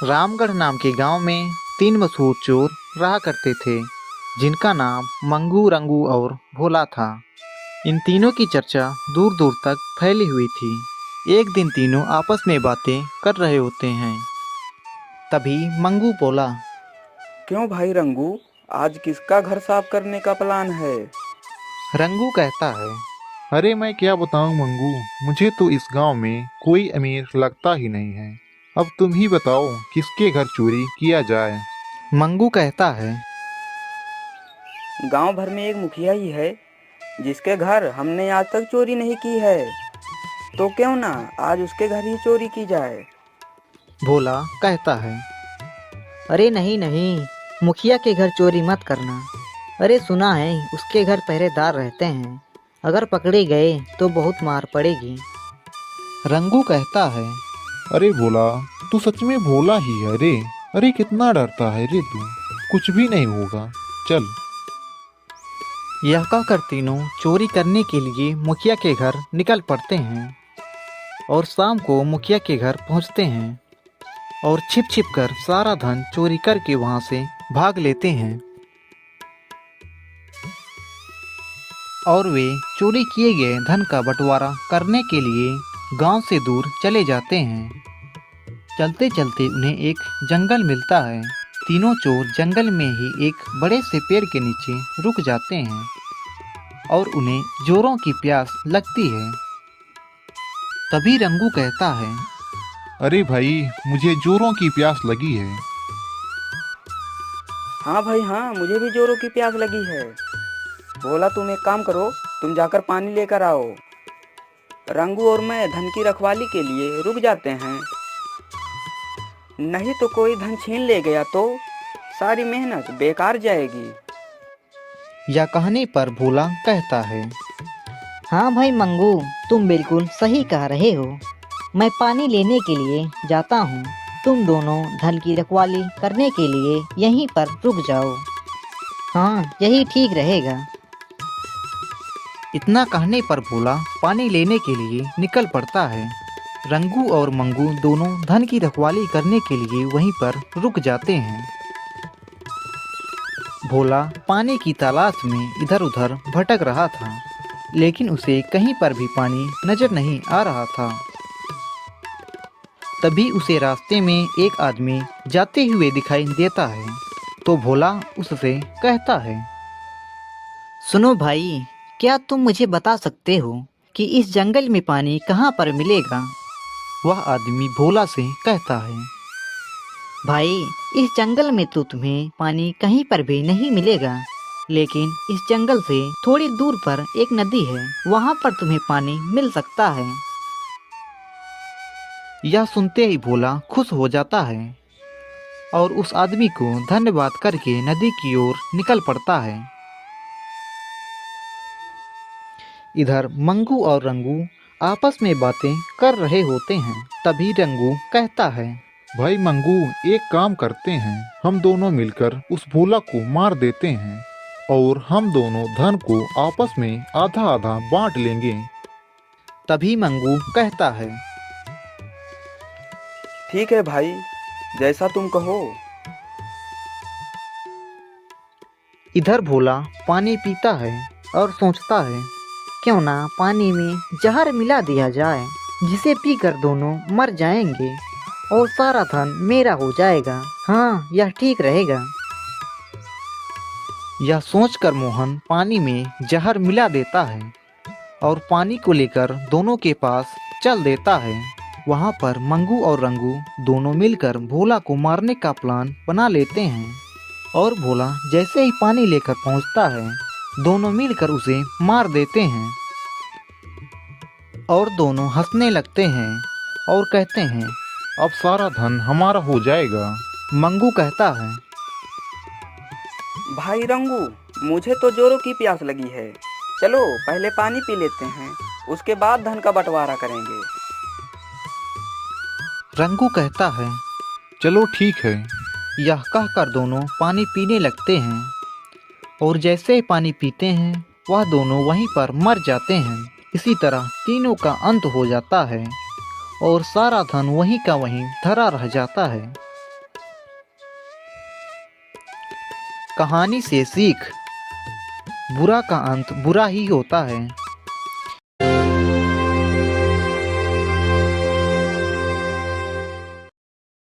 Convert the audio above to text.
रामगढ़ नाम के गांव में 3 मशहूर चोर रहा करते थे, जिनका नाम मंगू, रंगू और भोला था। इन तीनों की चर्चा दूर दूर तक फैली हुई थी। एक दिन तीनों आपस में बातें कर रहे होते हैं। तभी मंगू बोला, क्यों भाई रंगू, आज किसका घर साफ करने का प्लान है? रंगू कहता है, अरे मैं क्या बताऊं मंगू, मुझे तो इस गांव में कोई अमीर लगता ही नहीं है। अब तुम ही बताओ किसके घर चोरी किया जाए। मंगू कहता है, गांव भर में एक मुखिया ही है जिसके घर हमने आज तक चोरी नहीं की है, तो क्यों ना आज उसके घर ही चोरी की जाए। भोला कहता है, अरे नहीं नहीं, मुखिया के घर चोरी मत करना। अरे सुना है उसके घर पहरेदार रहते हैं, अगर पकड़े गए तो बहुत मार पड़ेगी। रंगू कहता है, अरे भोला, तू सच में भोला ही है रे। अरे कितना डरता है रे तू, कुछ भी नहीं होगा, चल। यह कहकर तीनों चोरी करने के लिए मुखिया के घर निकल पड़ते हैं और शाम को मुखिया के घर पहुंचते हैं और छिप छिप कर सारा धन चोरी करके वहां से भाग लेते हैं और वे चोरी किए गए धन का बंटवारा करने के लिए गांव से दूर चले जाते हैं। चलते चलते उन्हें एक जंगल मिलता है। तीनों चोर जंगल में ही एक बड़े से पेड़ के नीचे रुक जाते हैं और उन्हें जोरों की प्यास लगती है। तभी रंगू कहता है, अरे भाई, मुझे जोरों की प्यास लगी है। हाँ भाई हाँ, मुझे भी जोरों की प्यास लगी है। बोला तुम एक काम करो, तुम जाकर पानी लेकर आओ। रंगू और मैं धन की रखवाली के लिए रुक जाते हैं, नहीं तो कोई धन छीन ले गया तो सारी मेहनत बेकार जाएगी। यह कहने पर भोला कहता है, हाँ भाई मंगू, तुम बिल्कुल सही कह रहे हो। मैं पानी लेने के लिए जाता हूँ, तुम दोनों धन की रखवाली करने के लिए यहीं पर रुक जाओ। हाँ, यही ठीक रहेगा। इतना कहने पर भोला पानी लेने के लिए निकल पड़ता है। रंगू और मंगू दोनों धन की रखवाली करने के लिए वहीं पर रुक जाते हैं। भोला पानी की तलाश में इधर उधर भटक रहा था, लेकिन उसे कहीं पर भी पानी नजर नहीं आ रहा था। तभी उसे रास्ते में एक आदमी जाते हुए दिखाई देता है, तो भोला उससे कहता है, सुनो भाई, क्या तुम मुझे बता सकते हो कि इस जंगल में पानी कहाँ पर मिलेगा? वह आदमी भोला से कहता है, भाई, इस जंगल में तो तुम्हें पानी कहीं पर भी नहीं मिलेगा, लेकिन इस जंगल से थोड़ी दूर पर एक नदी है, वहाँ पर तुम्हें पानी मिल सकता है। यह सुनते ही भोला खुश हो जाता है और उस आदमी को धन्यवाद करके नदी की ओर निकल पड़ता है। इधर मंगू और रंगू आपस में बातें कर रहे होते हैं। तभी रंगू कहता है, भाई मंगू, एक काम करते हैं, हम दोनों मिलकर उस भोला को मार देते हैं और हम दोनों धन को आपस में आधा आधा बांट लेंगे। तभी मंगू कहता है, ठीक है भाई, जैसा तुम कहो। इधर भोला पानी पीता है और सोचता है, क्यों ना पानी में जहर मिला दिया जाए, जिसे पीकर दोनों मर जाएंगे और सारा धन मेरा हो जाएगा। हाँ, यह ठीक रहेगा। यह सोचकर मोहन पानी में जहर मिला देता है और पानी को लेकर दोनों के पास चल देता है। वहाँ पर मंगू और रंगू दोनों मिलकर भोला को मारने का प्लान बना लेते हैं और भोला जैसे ही पानी लेकर पहुँचता है, दोनों मिलकर उसे मार देते हैं और दोनों हंसने लगते हैं और कहते हैं, अब सारा धन हमारा हो जाएगा। मंगू कहता है, भाई रंगू, मुझे तो जोरों की प्यास लगी है, चलो पहले पानी पी लेते हैं, उसके बाद धन का बंटवारा करेंगे। रंगू कहता है, चलो ठीक है। यह कहकर दोनों पानी पीने लगते हैं और जैसे ही पानी पीते हैं, वह दोनों वहीं पर मर जाते हैं। इसी तरह तीनों का अंत हो जाता है और सारा धन वहीं का वहीं धरा रह जाता है। कहानी से सीख। बुरा का अंत बुरा ही होता है।